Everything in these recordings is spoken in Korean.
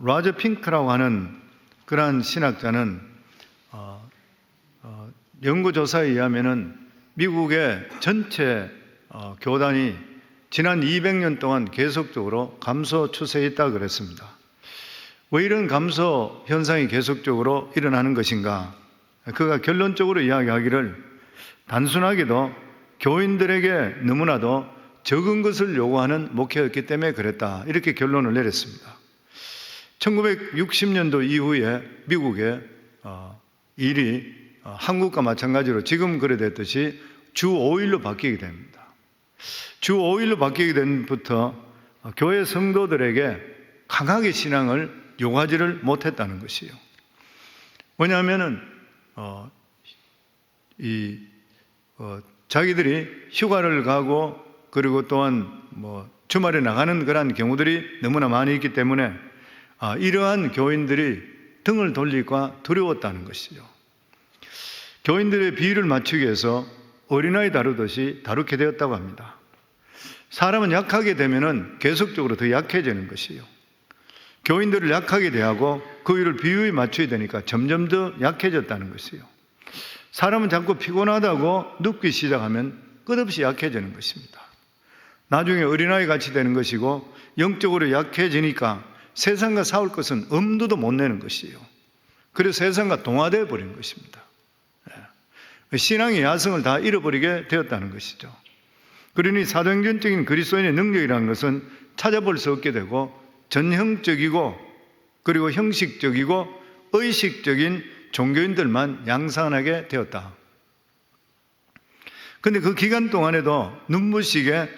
로저 핑크라고 하는 그러한 신학자는 연구조사에 의하면은 미국의 전체 교단이 지난 200년 동안 계속적으로 감소 추세에 있다고 그랬습니다. 왜 이런 감소 현상이 계속적으로 일어나는 것인가? 그가 결론적으로 이야기하기를 단순하게도 교인들에게 너무나도 적은 것을 요구하는 목회였기 때문에 그랬다, 이렇게 결론을 내렸습니다. 1960년도 이후에 미국의 일이 한국과 마찬가지로 지금 그래 됐듯이 주 5일로 바뀌게 됩니다. 주 5일로 바뀌게 된부터 교회 성도들에게 강하게 신앙을 요구하지를 못했다는 것이에요. 왜냐하면은 자기들이 휴가를 가고 그리고 또한 주말에 나가는 그런 경우들이 너무나 많이 있기 때문에 이러한 교인들이 등을 돌릴까 두려웠다는 것이죠. 교인들의 비율을 맞추기 위해서 어린아이 다루듯이 다루게 되었다고 합니다. 사람은 약하게 되면은 계속적으로 더 약해지는 것이에요. 교인들을 약하게 대하고 그 일을 비율에 맞춰야 되니까 점점 더 약해졌다는 것이에요. 사람은 자꾸 피곤하다고 눕기 시작하면 끝없이 약해지는 것입니다. 나중에 어린아이 같이 되는 것이고 영적으로 약해지니까 세상과 싸울 것은 엄두도 못 내는 것이에요. 그래서 세상과 동화되어 버린 것입니다. 신앙의 야성을 다 잃어버리게 되었다는 것이죠. 그러니 사도행전적인 그리스도인의 능력이라는 것은 찾아볼 수 없게 되고 전형적이고 그리고 형식적이고 의식적인 종교인들만 양산하게 되었다. 그런데 그 기간 동안에도 눈부시게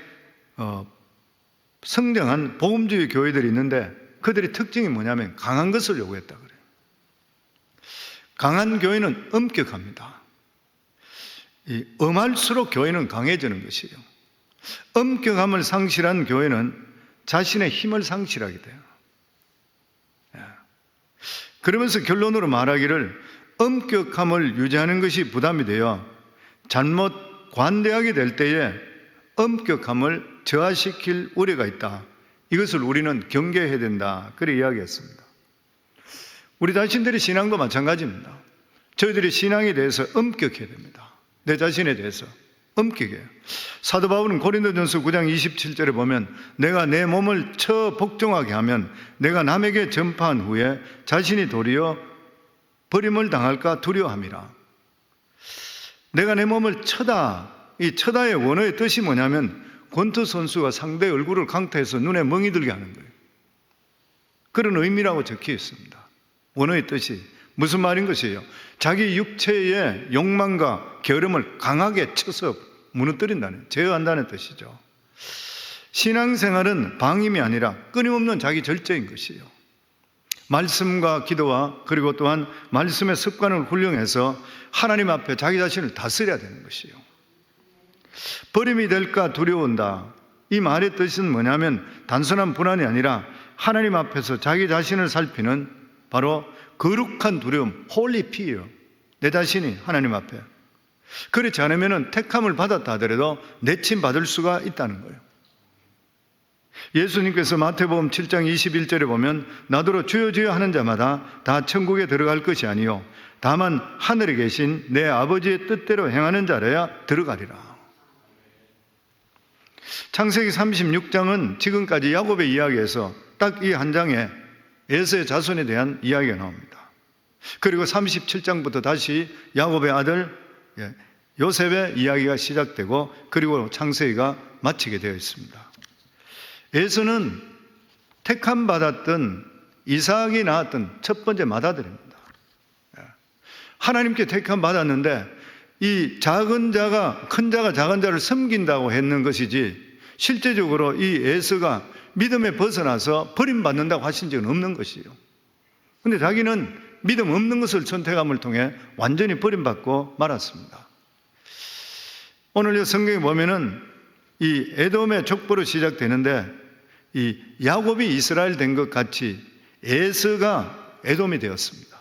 성장한 복음주의 교회들이 있는데 그들의 특징이 뭐냐면 강한 것을 요구했다 그래요. 강한 교회는 엄격합니다. 엄할수록 교회는 강해지는 것이에요. 엄격함을 상실한 교회는 자신의 힘을 상실하게 돼요. 그러면서 결론으로 말하기를 엄격함을 유지하는 것이 부담이 되어 잘못 관대하게 될 때에 엄격함을 저하시킬 우려가 있다. 이것을 우리는 경계해야 된다. 그렇게 이야기했습니다. 우리 자신들의 신앙도 마찬가지입니다. 저희들이 신앙에 대해서 엄격해야 됩니다. 내 자신에 대해서 엄격해요. 사도 바울은 고린도전서 9장 27절에 보면 내가 내 몸을 처 복종하게 하면 내가 남에게 전파한 후에 자신이 도리어 버림을 당할까 두려워함이라. 내가 내 몸을 쳐다, 이 쳐다의 원어의 뜻이 뭐냐면 권투 선수가 상대의 얼굴을 강타해서 눈에 멍이 들게 하는 거예요. 그런 의미라고 적혀 있습니다. 원어의 뜻이 무슨 말인 것이에요? 자기 육체의 욕망과 게으름을 강하게 쳐서 무너뜨린다는, 제어한다는 뜻이죠. 신앙생활은 방임이 아니라 끊임없는 자기 절제인 것이에요. 말씀과 기도와 그리고 또한 말씀의 습관을 훈련해서 하나님 앞에 자기 자신을 다스려야 되는 것이에요. 버림이 될까 두려운다. 이 말의 뜻은 뭐냐면 단순한 불안이 아니라 하나님 앞에서 자기 자신을 살피는 바로 거룩한 두려움, holy fear. 내 자신이 하나님 앞에. 그렇지 않으면 택함을 받았다 하더라도 내침 받을 수가 있다는 거예요. 예수님께서 마태복음 7장 21절에 보면 나더러 주여 주여 하는 자마다 다 천국에 들어갈 것이 아니요 다만 하늘에 계신 내 아버지의 뜻대로 행하는 자라야 들어가리라. 창세기 36장은 지금까지 야곱의 이야기에서 딱 이 한 장에 에서의 자손에 대한 이야기가 나옵니다. 그리고 37장부터 다시 야곱의 아들 요셉의 이야기가 시작되고 그리고 창세기가 마치게 되어 있습니다. 에서는 택함 받았던 이삭이 낳았던 첫 번째 맏아들입니다. 하나님께 택함 받았는데 이 작은 자가 큰 자가 작은 자를 섬긴다고 했는 것이지 실제적으로 이 에서가 믿음에 벗어나서 버림받는다고 하신 적은 없는 것이에요. 그런데 자기는 믿음 없는 것을 선택함을 통해 완전히 버림받고 말았습니다. 오늘 이 성경에 보면은 이 에돔의 족보로 시작되는데 이 야곱이 이스라엘 된 것 같이 에서가 에돔이 되었습니다.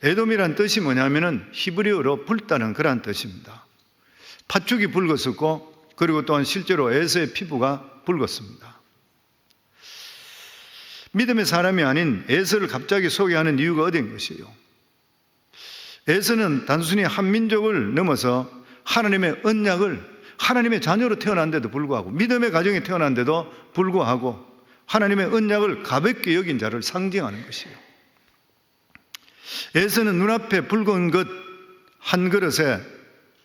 에돔이란 뜻이 뭐냐면은 히브리어로 붉다는 그런 뜻입니다. 팥죽이 붉었었고 그리고 또한 실제로 에서의 피부가 붉었습니다. 믿음의 사람이 아닌 에서를 갑자기 소개하는 이유가 어디인 것이요? 에서는 단순히 한 민족을 넘어서 하나님의 언약을, 하나님의 자녀로 태어난데도 불구하고, 믿음의 가정에 태어난데도 불구하고 하나님의 언약을 가볍게 여긴 자를 상징하는 것이요. 에서는 눈앞에 붉은 것 한 그릇에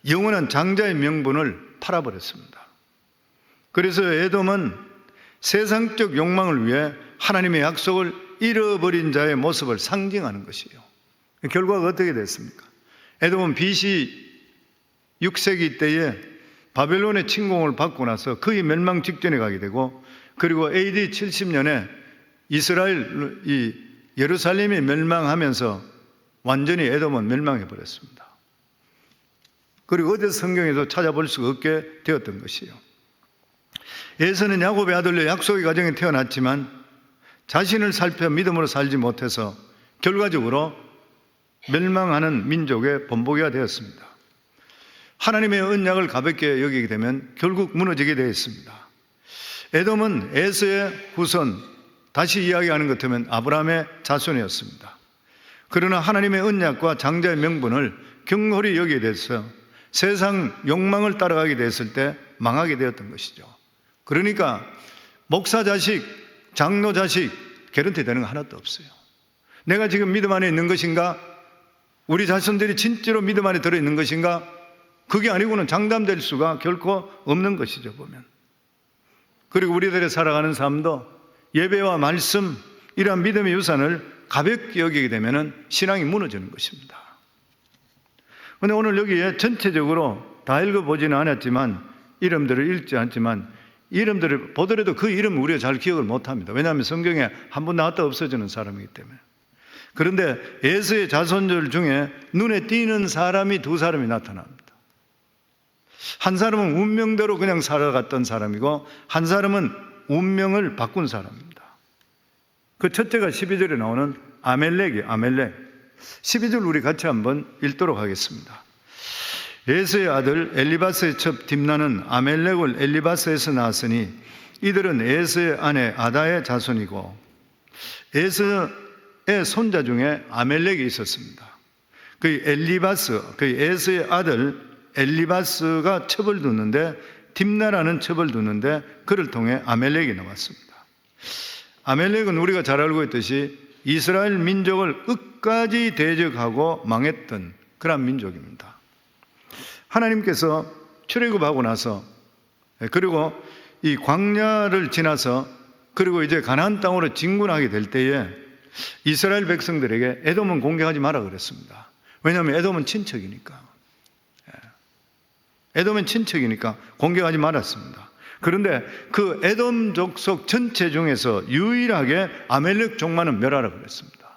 영원한 장자의 명분을 팔아버렸습니다. 그래서 에돔은 세상적 욕망을 위해 하나님의 약속을 잃어버린 자의 모습을 상징하는 것이요. 결과가 어떻게 됐습니까? 에돔은 BC 6세기 때에 바벨론의 침공을 받고 나서 거의 멸망 직전에 가게 되고, 그리고 AD 70년에 이스라엘, 예루살렘이 멸망하면서 완전히 에돔은 멸망해 버렸습니다. 그리고 어디서 성경에도 찾아볼 수가 없게 되었던 것이요. 에서는 야곱의 아들로 약속의 가정에 태어났지만 자신을 살펴 믿음으로 살지 못해서 결과적으로 멸망하는 민족의 본보기가 되었습니다. 하나님의 언약을 가볍게 여기게 되면 결국 무너지게 되어 있습니다. 에돔은 에서의 후손, 다시 이야기하는 것 같으면 아브라함의 자손이었습니다. 그러나 하나님의 언약과 장자의 명분을 경홀히 여기게 돼서 세상 욕망을 따라가게 됐을 때 망하게 되었던 것이죠. 그러니까 목사 자식, 장로 자식 개런티 되는 거 하나도 없어요. 내가 지금 믿음 안에 있는 것인가? 우리 자손들이 진짜로 믿음 안에 들어있는 것인가? 그게 아니고는 장담될 수가 결코 없는 것이죠, 보면. 그리고 우리들의 살아가는 삶도 예배와 말씀, 이러한 믿음의 유산을 가볍게 여기게 되면 신앙이 무너지는 것입니다. 그런데 오늘 여기에 전체적으로 다 읽어보지는 않았지만, 이름들을 읽지 않지만, 이름들을 보더라도 그 이름을 우리가 잘 기억을 못합니다. 왜냐하면 성경에 한 번 나왔다 없어지는 사람이기 때문에. 그런데 에서의 자손들 중에 눈에 띄는 사람이 두 사람이 나타납니다. 한 사람은 운명대로 그냥 살아갔던 사람이고, 한 사람은 운명을 바꾼 사람입니다. 그 첫째가 12절에 나오는 아멜렉이에요. 아멜렉. 12절 우리 같이 한번 읽도록 하겠습니다. 에서의 아들 엘리바스의 첩 딥나는 아멜렉을 엘리바스에서 낳았으니 이들은 에서의 아내 아다의 자손이고, 에서의 손자 중에 아멜렉이 있었습니다. 그 엘리바스, 그 에서의 아들 엘리바스가 첩을 두는데, 딥나라는 첩을 두는데 그를 통해 아멜렉이 나왔습니다. 아멜렉은 우리가 잘 알고 있듯이 이스라엘 민족을 끝까지 대적하고 망했던 그런 민족입니다. 하나님께서 출애굽하고 나서, 그리고 이 광야를 지나서, 그리고 이제 가나안 땅으로 진군하게 될 때에 이스라엘 백성들에게 에돔은 공격하지 마라 그랬습니다. 왜냐하면 에돔은 친척이니까. 에돔은 친척이니까 공격하지 말았습니다. 그런데 그 에돔 족속 전체 중에서 유일하게 아멜렉 족만은 멸하라 그랬습니다.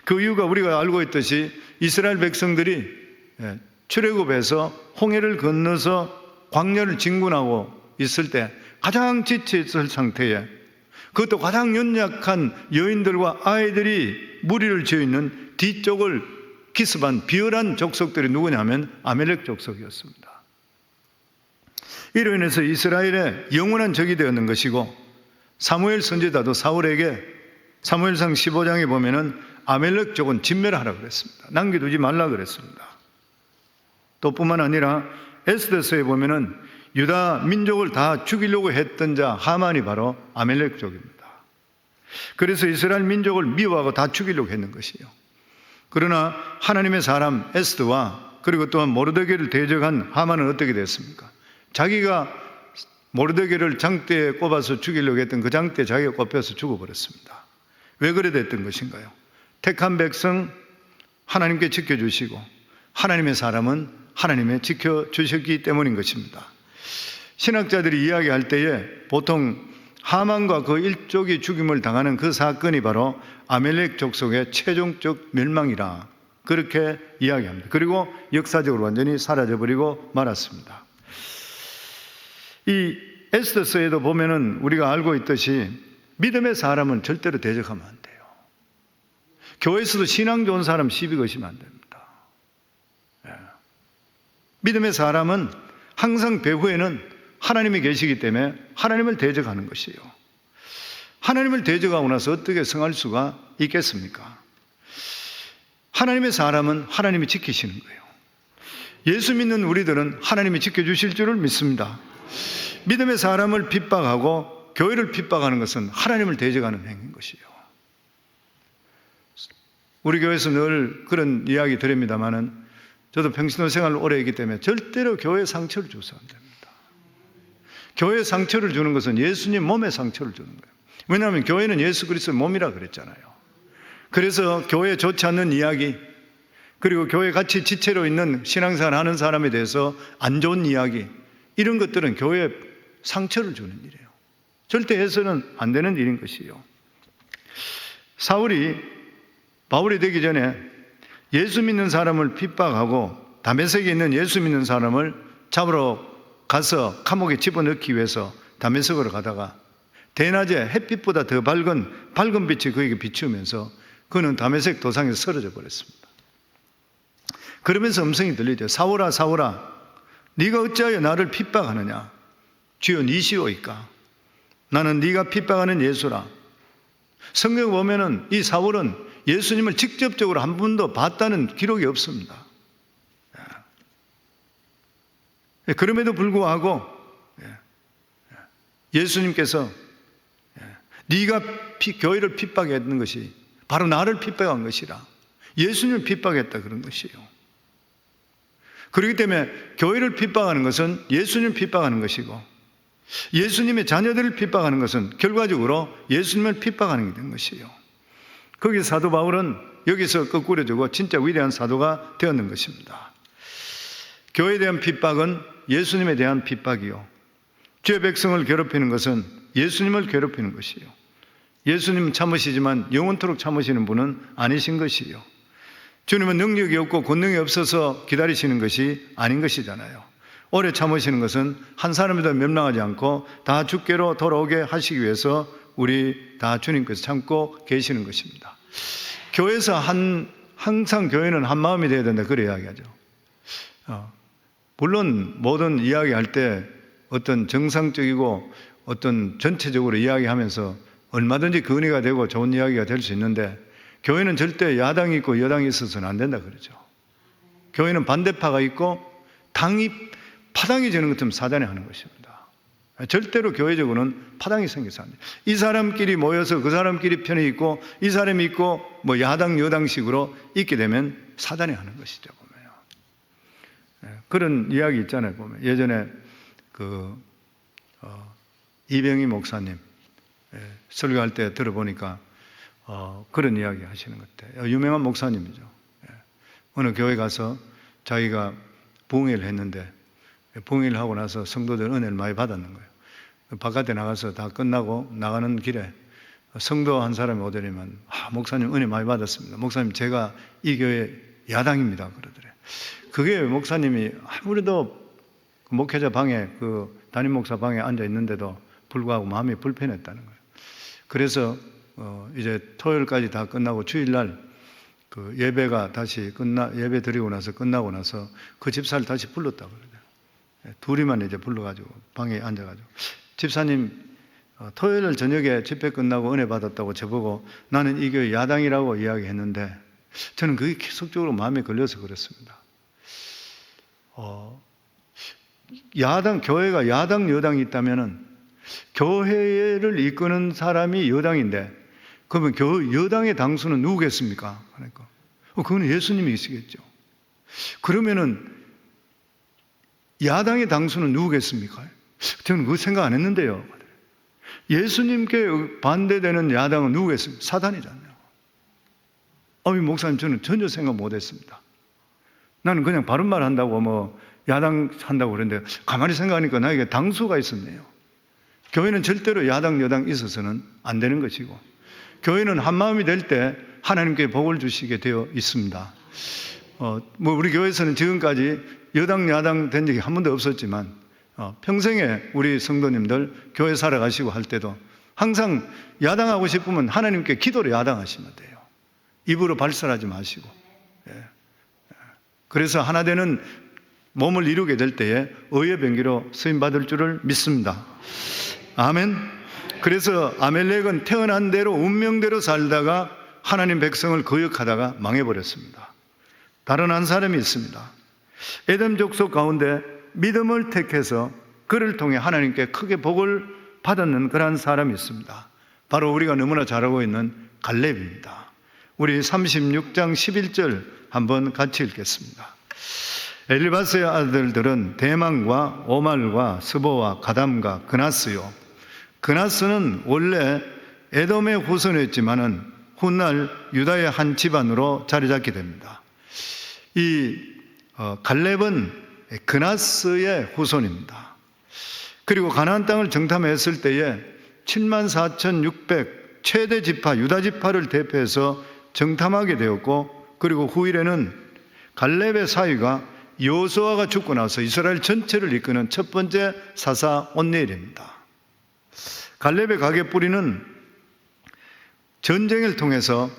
그 이유가 우리가 알고 있듯이 이스라엘 백성들이 출애굽해서 홍해를 건너서 광야를 진군하고 있을 때 가장 지쳐있을 상태에, 그것도 가장 연약한 여인들과 아이들이 무리를 지어 있는 뒤쪽을 기습한 비열한 족속들이 누구냐면 아멜렉 족속이었습니다. 이로 인해서 이스라엘의 영원한 적이 되었는 것이고, 사무엘 선지자도 사울에게 사무엘상 15장에 보면은 아멜렉 족은 진멸하라 그랬습니다. 남겨두지 말라 그랬습니다. 또 뿐만 아니라 에스더서에 보면은 유다 민족을 다 죽이려고 했던 자 하만이 바로 아멜렉 족입니다. 그래서 이스라엘 민족을 미워하고 다 죽이려고 했는 것이에요. 그러나 하나님의 사람 에스더와 그리고 또한 모르드게를 대적한 하만은 어떻게 됐습니까? 자기가 모르드게를 장대에 꼽아서 죽이려고 했던 그 장대에 자기가 꼽혀서 죽어버렸습니다. 왜 그래 됐던 것인가요? 택한 백성 하나님께 지켜주시고, 하나님의 사람은 하나님의 지켜주셨기 때문인 것입니다. 신학자들이 이야기할 때에 보통 하만과 그 일족이 죽임을 당하는 그 사건이 바로 아멜렉 족속의 최종적 멸망이라 그렇게 이야기합니다. 그리고 역사적으로 완전히 사라져버리고 말았습니다. 이 에스더서에도 보면은 우리가 알고 있듯이 믿음의 사람은 절대로 대적하면 안 돼요. 교회에서도 신앙 좋은 사람 시비 거시면 안 됩니다. 믿음의 사람은 항상 배후에는 하나님이 계시기 때문에 하나님을 대적하는 것이에요. 하나님을 대적하고 나서 어떻게 성할 수가 있겠습니까? 하나님의 사람은 하나님이 지키시는 거예요. 예수 믿는 우리들은 하나님이 지켜주실 줄을 믿습니다. 믿음의 사람을 핍박하고 교회를 핍박하는 것은 하나님을 대적하는 행위인 것이에요. 우리 교회에서 늘 그런 이야기 드립니다마는 저도 평신도 생활을 오래 했기 때문에 절대로 교회에 상처를 줘서는 안 됩니다. 교회에 상처를 주는 것은 예수님 몸에 상처를 주는 거예요. 왜냐하면 교회는 예수 그리스도의 몸이라 그랬잖아요. 그래서 교회에 좋지 않는 이야기, 그리고 교회 같이 지체로 있는 신앙생활 하는 사람에 대해서 안 좋은 이야기, 이런 것들은 교회에 상처를 주는 일이에요. 절대 해서는 안 되는 일인 것이에요. 사울이 바울이 되기 전에 예수 믿는 사람을 핍박하고 다메섹에 있는 예수 믿는 사람을 잡으러 가서 감옥에 집어넣기 위해서 다메섹으로 가다가 대낮에 햇빛보다 더 밝은 빛이 그에게 비추면서 그는 다메섹 도상에서 쓰러져 버렸습니다. 그러면서 음성이 들리죠. 사울아 사울아, 네가 어찌하여 나를 핍박하느냐? 주여 니시오이까? 나는 네가 핍박하는 예수라. 성경에 보면은 이 사울은 예수님을 직접적으로 한 번도 봤다는 기록이 없습니다. 그럼에도 불구하고 예수님께서 네가 교회를 핍박했던 것이 바로 나를 핍박한 것이라. 예수님을 핍박했다 그런 것이에요. 그렇기 때문에 교회를 핍박하는 것은 예수님을 핍박하는 것이고, 예수님의 자녀들을 핍박하는 것은 결과적으로 예수님을 핍박하는 게 된 것이에요. 거기서 사도 바울은 여기서 거꾸로 주고 진짜 위대한 사도가 되었는 것입니다. 교회에 대한 핍박은 예수님에 대한 핍박이요, 주의 백성을 괴롭히는 것은 예수님을 괴롭히는 것이에요. 예수님은 참으시지만 영원토록 참으시는 분은 아니신 것이에요. 주님은 능력이 없고 권능이 없어서 기다리시는 것이 아닌 것이잖아요. 오래 참으시는 것은 한 사람이도 멸망하지 않고 다 주께로 돌아오게 하시기 위해서 우리 다 주님께서 참고 계시는 것입니다. 교회에서 항상 교회는 한 마음이 되어야 된다, 그래 이야기하죠. 물론 모든 이야기할 때 어떤 정상적이고 어떤 전체적으로 이야기하면서 얼마든지 근의가 되고 좋은 이야기가 될 수 있는데, 교회는 절대 야당이 있고 여당이 있어서는 안 된다 그러죠. 교회는 반대파가 있고 파당이 되는 것처럼 사단이 하는 것입니다. 절대로 교회적으로는 파당이 생겨서 안 돼요. 이 사람끼리 모여서 그 사람끼리 편이 있고 이 사람이 있고 뭐 야당 여당식으로 있게 되면 사단이 하는 것이죠. 보면 그런 이야기 있잖아요. 보면 예전에 이병희 목사님 설교할 때 들어보니까 그런 이야기 하시는 것 같아요. 유명한 목사님이죠. 어느 교회 가서 자기가 부흥회를 했는데 부흥회를 하고 나서 성도들 은혜를 많이 받았는 거예요. 바깥에 나가서 다 끝나고 나가는 길에 성도 한 사람이 오더니만, 목사님 은혜 많이 받았습니다. 목사님 제가 이 교회 야당입니다 그러더래요. 그게 목사님이 아무래도 목회자 방에 담임 목사 방에 앉아 있는데도 불구하고 마음이 불편했다는 거예요. 그래서 이제 토요일까지 다 끝나고 주일날 예배가 다시 예배 드리고 나서 끝나고 나서 그 집사를 다시 불렀다고 그러죠. 둘이만 이제 불러가지고 방에 앉아가지고, 집사님 토요일 저녁에 집회 끝나고 은혜 받았다고 저보고 나는 이 교회 야당이라고 이야기했는데 저는 그게 계속적으로 마음에 걸려서 그렇습니다. 교회가 야당 여당이 있다면은 교회를 이끄는 사람이 여당인데 그러면 여당의 당수는 누구겠습니까? 그러니까 그건 예수님이시겠죠. 그러면은 야당의 당수는 누구겠습니까? 저는 그 생각 안 했는데요. 예수님께 반대되는 야당은 누구겠습니까? 사단이잖아요. 목사님 저는 전혀 생각 못 했습니다. 나는 그냥 바른 말 한다고 야당 한다고 그랬는데 가만히 생각하니까 나에게 당수가 있었네요. 교회는 절대로 야당 여당 있어서는 안 되는 것이고, 교회는 한 마음이 될 때 하나님께 복을 주시게 되어 있습니다. 우리 교회에서는 지금까지 여당 야당 된 적이 한 번도 없었지만 평생에 우리 성도님들 교회 살아가시고 할 때도 항상 야당하고 싶으면 하나님께 기도로 야당하시면 돼요. 입으로 발설하지 마시고. 그래서 하나 되는 몸을 이루게 될 때에 의의 병기로 쓰임 받을 줄을 믿습니다. 아멘. 그래서 아멜렉은 태어난 대로 운명대로 살다가 하나님 백성을 거역하다가 망해버렸습니다. 다른 한 사람이 있습니다. 에덴 족속 가운데 믿음을 택해서 그를 통해 하나님께 크게 복을 받았는 그러한 사람이 있습니다. 바로 우리가 너무나 잘 알고 있는 갈렙입니다. 우리 36장 11절 한번 같이 읽겠습니다. 엘리바스의 아들들은 대만과 오말과 스보와 가담과 그나스요. 그나스는 원래 에돔의 후손이었지만은 훗날 유다의 한 집안으로 자리 잡게 됩니다. 이 갈렙은 그나스의 후손입니다. 그리고 가나안 땅을 정탐했을 때에 74,600 최대 지파 유다 지파를 대표해서 정탐하게 되었고, 그리고 후일에는 갈렙의 사위가 여호수아가 죽고 나서 이스라엘 전체를 이끄는 첫 번째 사사 온니엘입니다. 갈렙의 가계 뿌리는 전쟁을 통해서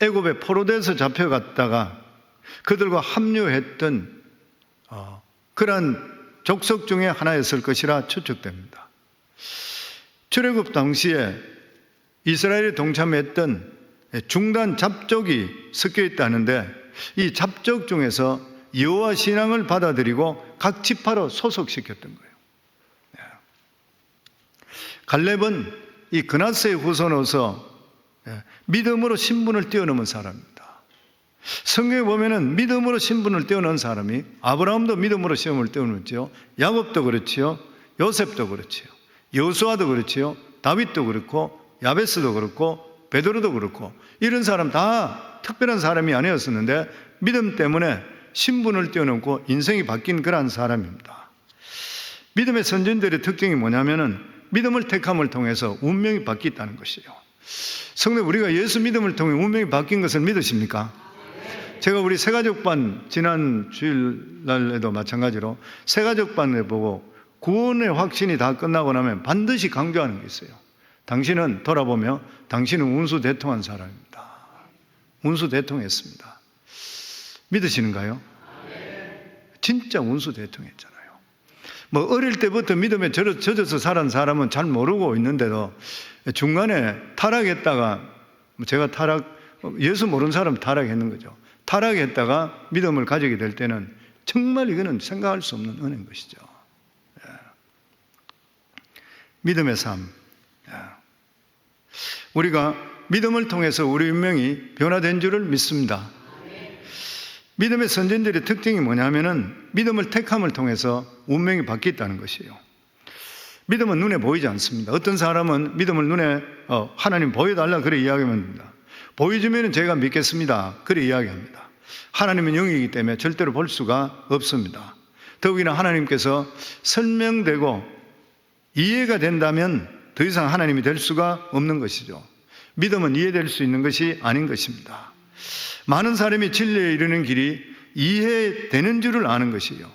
애굽의 포로돼서 잡혀갔다가 그들과 합류했던 그러한 족속 중에 하나였을 것이라 추측됩니다. 출애굽 당시에 이스라엘에 동참했던 중단 잡족이 섞여 있다는데, 이 잡족 중에서 여호와 신앙을 받아들이고 각 지파로 소속시켰던 거예요. 갈렙은 이 그나스의 후손으로서 믿음으로 신분을 뛰어넘은 사람입니다. 성경에 보면은 믿음으로 신분을 뛰어넘은 사람이, 아브라함도 믿음으로 시험을 뛰어넘었죠. 야곱도 그렇지요. 요셉도 그렇지요. 여호수아도 그렇지요. 다윗도 그렇고 야베스도 그렇고 베드로도 그렇고, 이런 사람 다 특별한 사람이 아니었었는데 믿음 때문에 신분을 뛰어넘고 인생이 바뀐 그러한 사람입니다. 믿음의 선진들의 특징이 뭐냐면은 믿음을 택함을 통해서 운명이 바뀌었다는 것이에요. 성도, 우리가 예수 믿음을 통해 운명이 바뀐 것을 믿으십니까? 제가 우리 새가족반 지난 주일날에도 마찬가지로 새가족반을 보고 구원의 확신이 다 끝나고 나면 반드시 강조하는 게 있어요. 당신은 돌아보며 당신은 운수대통한 사람입니다. 운수대통했습니다. 믿으시는가요? 진짜 운수대통했잖아요. 뭐 어릴 때부터 믿음에 젖어서 살은 사람은 잘 모르고 있는데도 중간에 타락했다가, 제가 예수 모르는 사람 타락했는 거죠. 타락했다가 믿음을 가지게 될 때는 정말 이거는 생각할 수 없는 은혜인 것이죠. 믿음의 삶. 우리가 믿음을 통해서 우리 운명이 변화된 줄을 믿습니다. 믿음의 선진들의 특징이 뭐냐면은 믿음을 택함을 통해서 운명이 바뀌었다는 것이에요. 믿음은 눈에 보이지 않습니다. 어떤 사람은 믿음을 눈에 하나님 보여달라 그래 이야기하면 됩니다. 보여주면 제가 믿겠습니다 그래 이야기합니다. 하나님은 영이기 때문에 절대로 볼 수가 없습니다. 더욱이나 하나님께서 설명되고 이해가 된다면 더 이상 하나님이 될 수가 없는 것이죠. 믿음은 이해될 수 있는 것이 아닌 것입니다. 많은 사람이 진리에 이르는 길이 이해되는 줄을 아는 것이에요.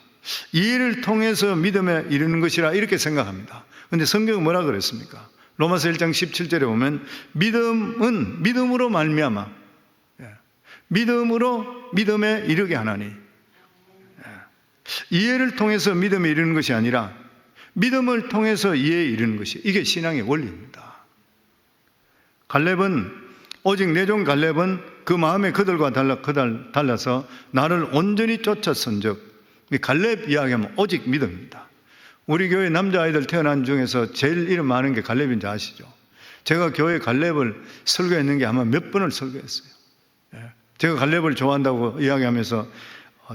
이해를 통해서 믿음에 이르는 것이라 이렇게 생각합니다. 그런데 성경은 뭐라 그랬습니까? 로마서 1장 17절에 보면 믿음은 믿음으로 말미암아 믿음으로 믿음에 이르게 하나니, 이해를 통해서 믿음에 이르는 것이 아니라 믿음을 통해서 이해에 이르는 것이, 이게 신앙의 원리입니다. 갈렙은, 오직 내 종 갈렙은 그 마음에 그들과 달라서 나를 온전히 쫓았은즉, 갈렙 이야기하면 오직 믿음입니다. 우리 교회 남자아이들 태어난 중에서 제일 이름 많은 게 갈렙인지 아시죠? 제가 교회 갈렙을 설교했는 게 아마 몇 번을 설교했어요. 제가 갈렙을 좋아한다고 이야기하면서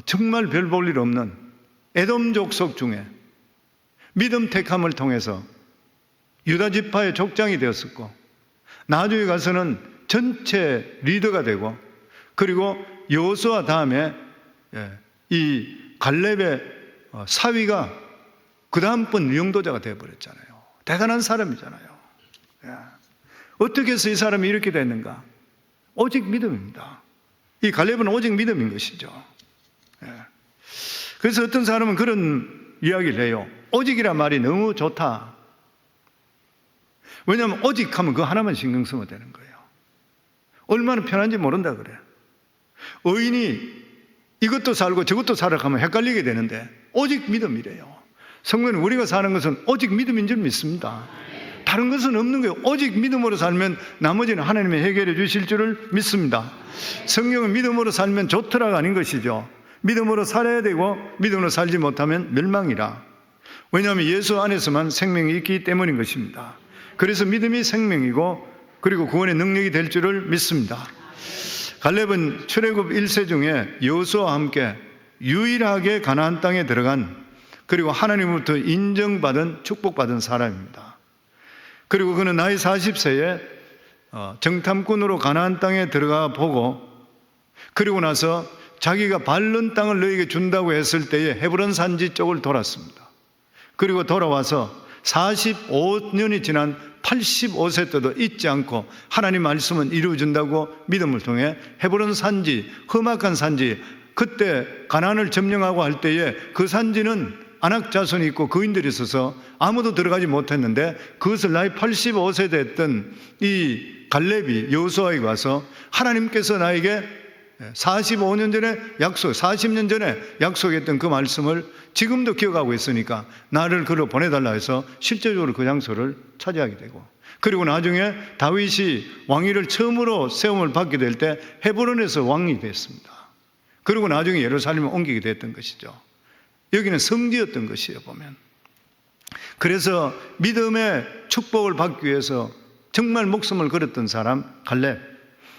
정말 별 볼 일 없는 에돔 족속 중에 믿음 택함을 통해서 유다 지파의 족장이 되었었고, 나중에 가서는 전체 리더가 되고, 그리고 여호수아 다음에 이 갈렙의 사위가 그 다음번 영도자가 되어버렸잖아요. 대단한 사람이잖아요. 어떻게 해서 이 사람이 이렇게 됐는가? 오직 믿음입니다. 이 갈렙은 오직 믿음인 것이죠. 그래서 어떤 사람은 그런 이야기를 해요. 오직이란 말이 너무 좋다. 왜냐하면 오직 하면 그거 하나만 신경 쓰면 되는 거예요. 얼마나 편한지 모른다 그래. 의인이 이것도 살고 저것도 살아가면 헷갈리게 되는데 오직 믿음이래요. 성경은 우리가 사는 것은 오직 믿음인 줄 믿습니다. 다른 것은 없는 거예요. 오직 믿음으로 살면 나머지는 하나님이 해결해 주실 줄을 믿습니다. 성경은 믿음으로 살면 좋더라가 아닌 것이죠. 믿음으로 살아야 되고 믿음으로 살지 못하면 멸망이라. 왜냐하면 예수 안에서만 생명이 있기 때문인 것입니다. 그래서 믿음이 생명이고 그리고 구원의 능력이 될 줄을 믿습니다. 갈렙은 출애굽 1세 중에 여호수아와 함께 유일하게 가나안 땅에 들어간, 그리고 하나님으로부터 인정받은, 축복받은 사람입니다. 그리고 그는 나이 40세에 정탐꾼으로 가나안 땅에 들어가 보고, 그리고 나서 자기가 밟는 땅을 너에게 준다고 했을 때에 헤브론 산지 쪽을 돌았습니다. 그리고 돌아와서 45년이 지난 85세 때도 잊지 않고 하나님 말씀은 이루어진다고 믿음을 통해 헤브론 산지, 험악한 산지, 그때 가나안을 점령하고 할 때에 그 산지는 아낙 자손이 있고 거인들이 있어서 아무도 들어가지 못했는데, 그것을 나이 85세 됐던 이 갈렙이 여호수아에게 와서 하나님께서 나에게 45년 전에 40년 전에 약속했던 그 말씀을 지금도 기억하고 있으니까 나를 그로 보내달라 해서 실제적으로 그 장소를 차지하게 되고, 그리고 나중에 다윗이 왕위를 처음으로 세움을 받게 될 때 헤브론에서 왕이 됐습니다. 그리고 나중에 예루살렘에 옮기게 됐던 것이죠. 여기는 성지였던 것이에요, 보면. 그래서 믿음의 축복을 받기 위해서 정말 목숨을 걸었던 사람 갈렙.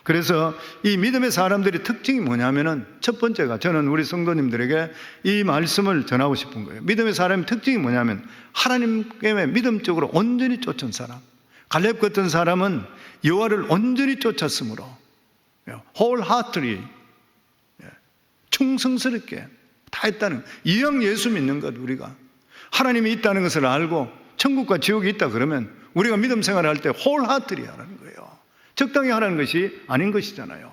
그래서 이 믿음의 사람들의 특징이 뭐냐면은, 첫 번째가, 저는 우리 성도님들에게 이 말씀을 전하고 싶은 거예요. 믿음의 사람의 특징이 뭐냐면 하나님께 믿음적으로 온전히 쫓은 사람. 갈렙 같은 사람은 여호와를 온전히 쫓았으므로 wholeheartedly, 충성스럽게 다 했다는, 이왕 예수 믿는 것, 우리가 하나님이 있다는 것을 알고 천국과 지옥이 있다 그러면 우리가 믿음 생활을 할 때 wholeheartedly 하라는 거예요. 적당히 하라는 것이 아닌 것이잖아요.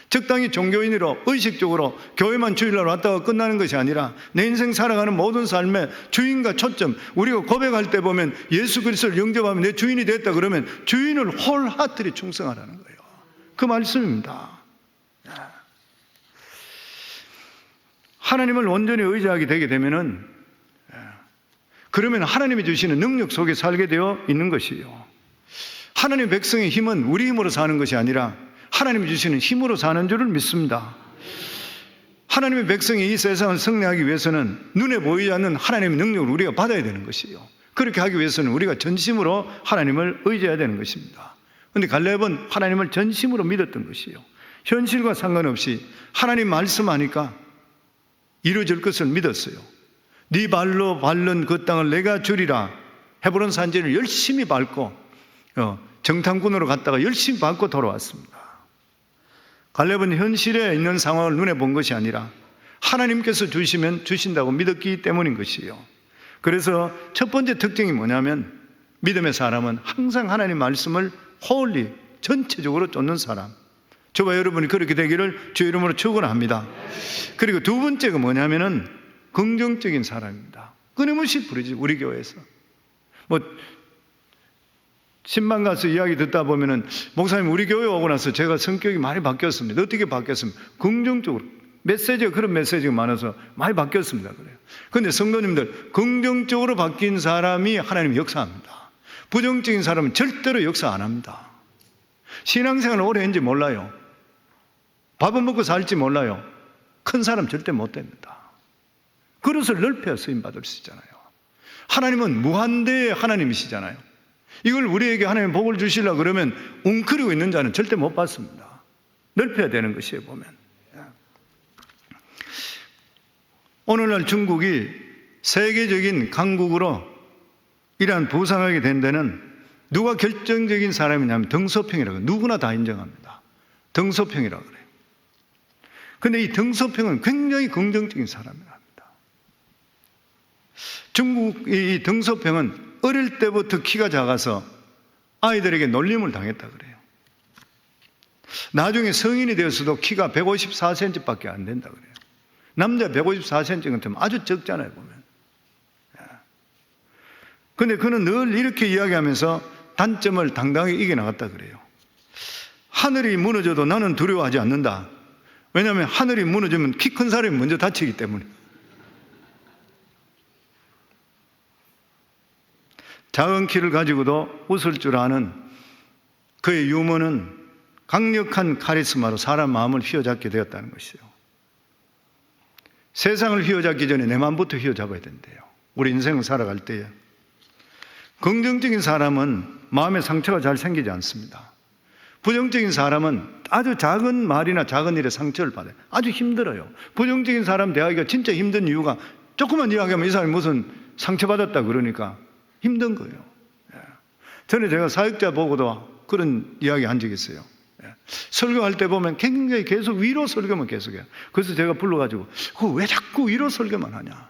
적당히 종교인으로 의식적으로 교회만 주일날 왔다가 끝나는 것이 아니라 내 인생 살아가는 모든 삶의 주인과 초점, 우리가 고백할 때 보면 예수 그리스도를 영접하면 내 주인이 됐다 그러면 주인을 wholeheartedly 충성하라는 거예요. 그 말씀입니다. 하나님을 온전히 의지하게 되게 되면은, 그러면 하나님이 주시는 능력 속에 살게 되어 있는 것이에요. 하나님의 백성의 힘은 우리 힘으로 사는 것이 아니라 하나님이 주시는 힘으로 사는 줄을 믿습니다. 하나님의 백성이 이 세상을 승리하기 위해서는 눈에 보이지 않는 하나님의 능력을 우리가 받아야 되는 것이에요. 그렇게 하기 위해서는 우리가 전심으로 하나님을 의지해야 되는 것입니다. 그런데 갈렙은 하나님을 전심으로 믿었던 것이에요. 현실과 상관없이 하나님 말씀하니까 이루어질 것을 믿었어요. 네 발로 밟는 그 땅을 내가 주리라. 헤브론 산지를 열심히 밟고 정탐꾼으로 갔다가 열심히 밟고 돌아왔습니다. 갈렙은 현실에 있는 상황을 눈에 본 것이 아니라 하나님께서 주시면 주신다고 믿었기 때문인 것이에요. 그래서 첫 번째 특징이 뭐냐면, 믿음의 사람은 항상 하나님 말씀을 홀리, 전체적으로 쫓는 사람. 저와 여러분이 그렇게 되기를 주 이름으로 축원합니다. 그리고 두 번째가 뭐냐면은 긍정적인 사람입니다. 끊임없이 부르지, 우리 교회에서. 신방 가서 이야기 듣다 보면은, 목사님 우리 교회 오고 나서 제가 성격이 많이 바뀌었습니다. 어떻게 바뀌었습니까? 긍정적으로. 메시지가, 그런 메시지가 많아서 많이 바뀌었습니다. 그래요. 그런데 성도님들, 긍정적으로 바뀐 사람이 하나님이 역사합니다. 부정적인 사람은 절대로 역사 안 합니다. 신앙생활을 오래 했는지 몰라요. 밥은 먹고 살지 몰라요. 큰 사람 절대 못 됩니다. 그릇을 넓혀야 쓰임받을 수 있잖아요. 하나님은 무한대의 하나님이시잖아요. 이걸 우리에게 하나님 복을 주시려고 그러면 웅크리고 있는 자는 절대 못 받습니다. 넓혀야 되는 것이에요, 보면. 오늘날 중국이 세계적인 강국으로 이러한 부상하게 된 데는 누가 결정적인 사람이냐면 덩소평이라고, 누구나 다 인정합니다. 덩소평이라고 그래요. 그런데 이 덩소평은 굉장히 긍정적인 사람이랍니다. 중국의 이 덩소평은 어릴 때부터 키가 작아서 아이들에게 놀림을 당했다 그래요. 나중에 성인이 되어서도 키가 154cm밖에 안 된다 그래요. 남자 154cm 같으면 아주 적잖아요, 보면. 그런데 그는 늘 이렇게 이야기하면서 단점을 당당하게 이겨나갔다 그래요. 하늘이 무너져도 나는 두려워하지 않는다. 왜냐하면 하늘이 무너지면 키 큰 사람이 먼저 다치기 때문에. 작은 키를 가지고도 웃을 줄 아는 그의 유머는 강력한 카리스마로 사람 마음을 휘어잡게 되었다는 것이요. 세상을 휘어잡기 전에 내 마음부터 휘어잡아야 된대요. 우리 인생을 살아갈 때에. 긍정적인 사람은 마음에 상처가 잘 생기지 않습니다. 부정적인 사람은 아주 작은 말이나 작은 일에 상처를 받아요. 아주 힘들어요. 부정적인 사람 대하기가 진짜 힘든 이유가 조금만 이야기하면 이 사람이 무슨 상처받았다 그러니까 힘든 거예요. 전에 제가 사역자 보고도 그런 이야기 한 적이 있어요. 설교할 때 보면 굉장히 계속 위로 설교만 계속해요. 그래서 제가 불러가지고 왜 자꾸 위로 설교만 하냐.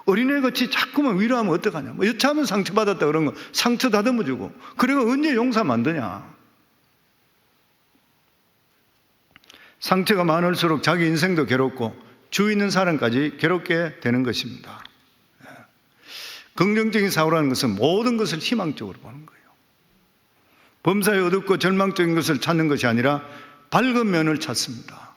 어린애같이 자꾸만 위로하면 어떡하냐. 뭐 여차하면 상처받았다 그런 거 상처 다듬어주고 그리고 언제 용서 만드냐. 상처가 많을수록 자기 인생도 괴롭고 주위 있는 사람까지 괴롭게 되는 것입니다. 긍정적인 사고라는 것은 모든 것을 희망적으로 보는 거예요. 범사에 어둡고 절망적인 것을 찾는 것이 아니라 밝은 면을 찾습니다.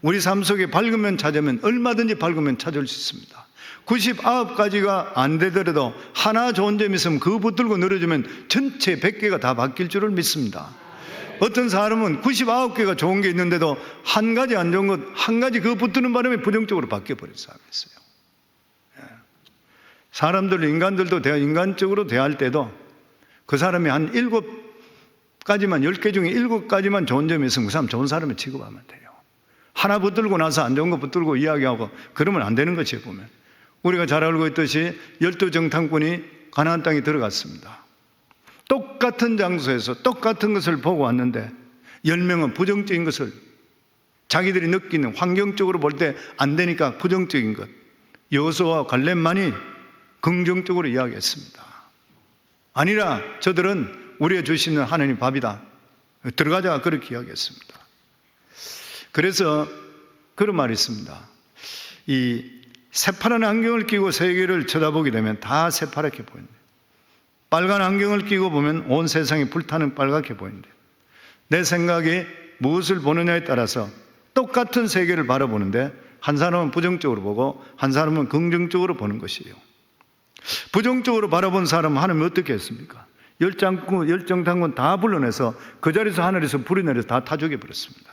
우리 삶 속에 밝은 면 찾으면 얼마든지 밝은 면 찾을 수 있습니다. 99가지가 안 되더라도 하나 좋은 점이 있으면 그거 붙들고 늘어지면 전체 100개가 다 바뀔 줄을 믿습니다. 어떤 사람은 99개가 좋은 게 있는데도 한 가지 안 좋은 것, 한 가지 그거 붙드는 바람에 부정적으로 바뀌어버린 사람이 있어요. 사람들, 인간들도 인간적으로 대할 때도 그 사람이 한 7가지만, 10개 중에 7가지만 좋은 점이 있으면 그 사람 좋은 사람을 취급하면 돼요. 하나 붙들고 나서 안 좋은 거 붙들고 이야기하고 그러면 안 되는 거지 보면. 우리가 잘 알고 있듯이 12정탐꾼이 가나안 땅에 들어갔습니다. 똑같은 장소에서 똑같은 것을 보고 왔는데 10명은 부정적인 것을 자기들이 느끼는 환경적으로 볼 때 안 되니까 부정적인 것, 여호수아와 갈렙만이 긍정적으로 이야기했습니다. 아니라 저들은 우리가 주시는 하나님 밥이다. 들어가자 그렇게 이야기했습니다. 그래서 그런 말이 있습니다. 이 새파란 안경을 끼고 세계를 쳐다보게 되면 다 새파랗게 보인다. 빨간 안경을 끼고 보면 온 세상이 불타는 빨갛게 보인다. 내 생각이 무엇을 보느냐에 따라서 똑같은 세계를 바라보는데 한 사람은 부정적으로 보고 한 사람은 긍정적으로 보는 것이에요. 부정적으로 바라본 사람은 하나님이 어떻게 했습니까? 열정탐꾼 다 불러내서 그 자리에서 하늘에서 불이 내려서 다 타 죽여버렸습니다.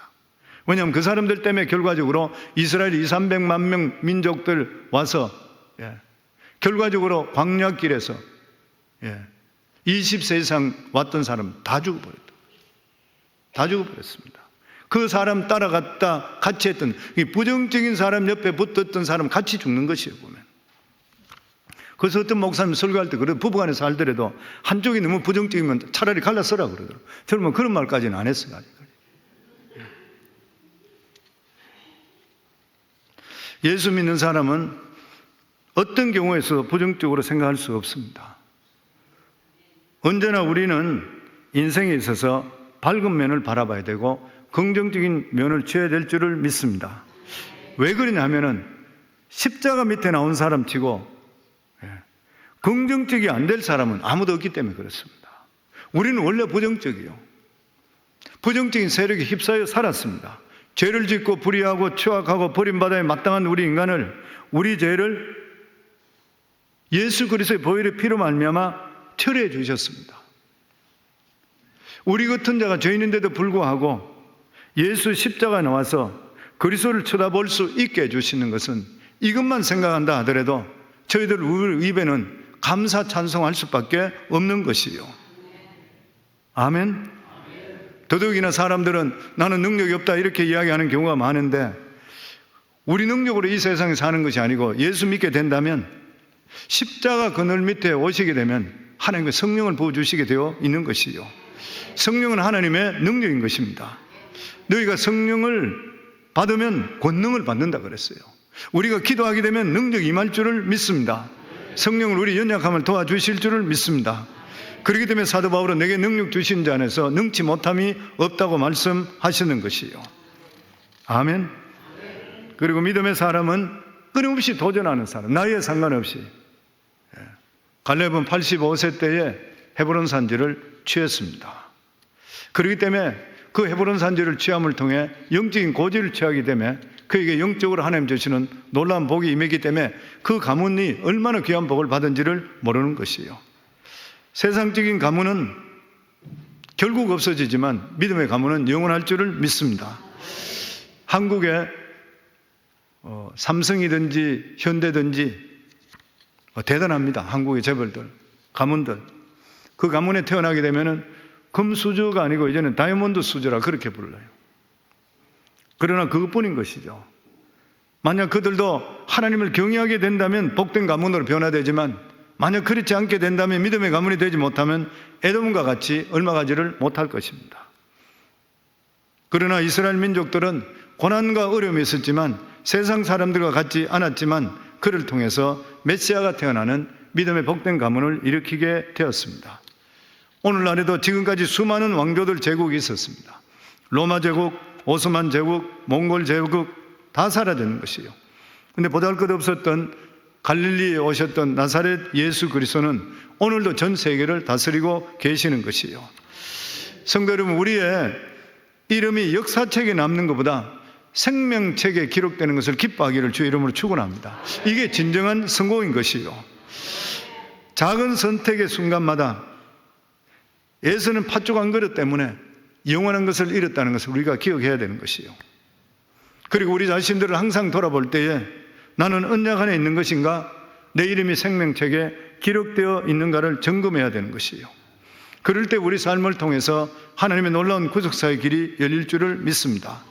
왜냐하면 그 사람들 때문에 결과적으로 이스라엘 200~300만 명 민족들 와서 결과적으로 광야길에서 20세 이상 왔던 사람 다 죽어버렸다. 다 죽어버렸습니다. 그 사람 따라갔다 같이 했던 이 부정적인 사람 옆에 붙었던 사람 같이 죽는 것이에요 보면. 그래서 어떤 목사님 설교할 때 그래 부부간에 살더라도 한쪽이 너무 부정적이면 차라리 갈라서라 그러더라고요. 저는 뭐 그런 말까지는 안 했어요. 예수 믿는 사람은 어떤 경우에서도 부정적으로 생각할 수 없습니다. 언제나 우리는 인생에 있어서 밝은 면을 바라봐야 되고 긍정적인 면을 취해야 될 줄을 믿습니다. 왜 그러냐면은 십자가 밑에 나온 사람 치고 긍정적이 안 될 사람은 아무도 없기 때문에 그렇습니다. 우리는 원래 부정적이에요. 부정적인 세력에 휩싸여 살았습니다. 죄를 짓고 불의하고 추악하고 버림받아야 마땅한 우리 인간을, 우리 죄를 예수 그리스도의 보혈의 피로 말미암아 철회해 주셨습니다. 우리 같은 자가 죄인인데도 불구하고 예수 십자가에 나와서 그리스도를 쳐다볼 수 있게 해주시는 것은 이것만 생각한다 하더라도 저희들 입에는 감사 찬송할 수밖에 없는 것이요. 아멘. 더더욱이나 사람들은 나는 능력이 없다 이렇게 이야기하는 경우가 많은데 우리 능력으로 이 세상에 사는 것이 아니고 예수 믿게 된다면 십자가 그늘 밑에 오시게 되면 하나님의 성령을 부어주시게 되어 있는 것이요. 성령은 하나님의 능력인 것입니다. 너희가 성령을 받으면 권능을 받는다 그랬어요. 우리가 기도하게 되면 능력이 임할 줄을 믿습니다. 성령을 우리 연약함을 도와주실 줄을 믿습니다. 그렇기 때문에 사도 바울은 내게 능력 주신 자 안에서 능치 못함이 없다고 말씀하시는 것이요. 아멘. 그리고 믿음의 사람은 끊임없이 도전하는 사람, 나이에 상관없이. 갈렙은 85세 때에 헤브론 산지를 취했습니다. 그렇기 때문에 그 헤브론 산지를 취함을 통해 영적인 고지를 취하기 때문에 그에게 영적으로 하나님 주시는 놀라운 복이 임했기 때문에 그 가문이 얼마나 귀한 복을 받은지를 모르는 것이에요. 세상적인 가문은 결국 없어지지만 믿음의 가문은 영원할 줄을 믿습니다. 한국에 삼성이든지 현대든지 대단합니다. 한국의 재벌들, 가문들. 그 가문에 태어나게 되면은 금수저가 아니고 이제는 다이아몬드 수저라 그렇게 불러요. 그러나 그것뿐인 것이죠. 만약 그들도 하나님을 경외하게 된다면 복된 가문으로 변화되지만, 만약 그렇지 않게 된다면, 믿음의 가문이 되지 못하면 에돔과 같이 얼마 가지를 못할 것입니다. 그러나 이스라엘 민족들은 고난과 어려움이 있었지만, 세상 사람들과 같지 않았지만, 그를 통해서 메시아가 태어나는 믿음의 복된 가문을 일으키게 되었습니다. 오늘날에도 지금까지 수많은 왕조들 제국이 있었습니다. 로마 제국, 오스만 제국, 몽골 제국 다 사라지는 것이요. 근데 보잘것없었던 갈릴리에 오셨던 나사렛 예수 그리스도는 오늘도 전 세계를 다스리고 계시는 것이요. 성도 여러분, 우리의 이름이 역사책에 남는 것보다 생명책에 기록되는 것을 기뻐하기를 주의 이름으로 축원합니다. 이게 진정한 성공인 것이요. 작은 선택의 순간마다 에서는 팥죽 한 그릇 때문에 영원한 것을 잃었다는 것을 우리가 기억해야 되는 것이요. 그리고 우리 자신들을 항상 돌아볼 때에 나는 언약 안에 있는 것인가, 내 이름이 생명책에 기록되어 있는가를 점검해야 되는 것이요. 그럴 때 우리 삶을 통해서 하나님의 놀라운 구속사의 길이 열릴 줄을 믿습니다.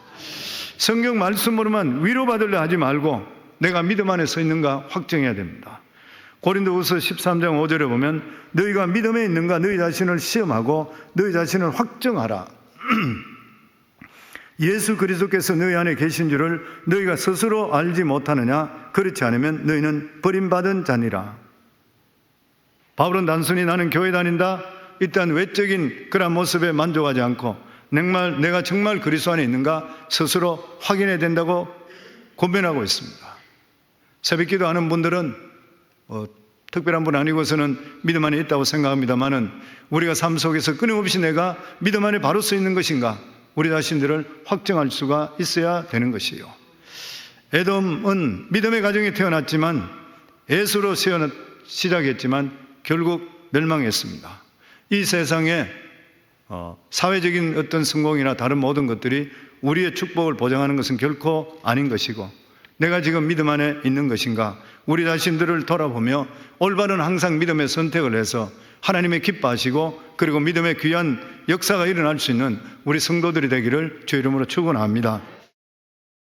성경 말씀으로만 위로받으려 하지 말고 내가 믿음 안에 서 있는가 확정해야 됩니다. 고린도후서 13장 5절에 보면 너희가 믿음에 있는가 너희 자신을 시험하고 너희 자신을 확정하라. 예수 그리스도께서 너희 안에 계신 줄을 너희가 스스로 알지 못하느냐? 그렇지 않으면 너희는 버림받은 자니라. 바울은 단순히 나는 교회 다닌다, 일단 외적인 그런 모습에 만족하지 않고 내가 정말 그리스도 안에 있는가 스스로 확인해야 된다고 고민하고 있습니다. 새벽기도 하는 분들은 특별한 분 아니고서는 믿음 안에 있다고 생각합니다만은, 우리가 삶 속에서 끊임없이 내가 믿음 안에 바로 서 있는 것인가, 우리 자신들을 확정할 수가 있어야 되는 것이요. 에돔은 믿음의 가정에 태어났지만, 에서로 시작했지만 결국 멸망했습니다. 이 세상에 사회적인 어떤 성공이나 다른 모든 것들이 우리의 축복을 보장하는 것은 결코 아닌 것이고, 내가 지금 믿음 안에 있는 것인가, 우리 자신들을 돌아보며 올바른 항상 믿음의 선택을 해서 하나님의 기뻐하시고 그리고 믿음의 귀한 역사가 일어날 수 있는 우리 성도들이 되기를 주의 이름으로 축원합니다.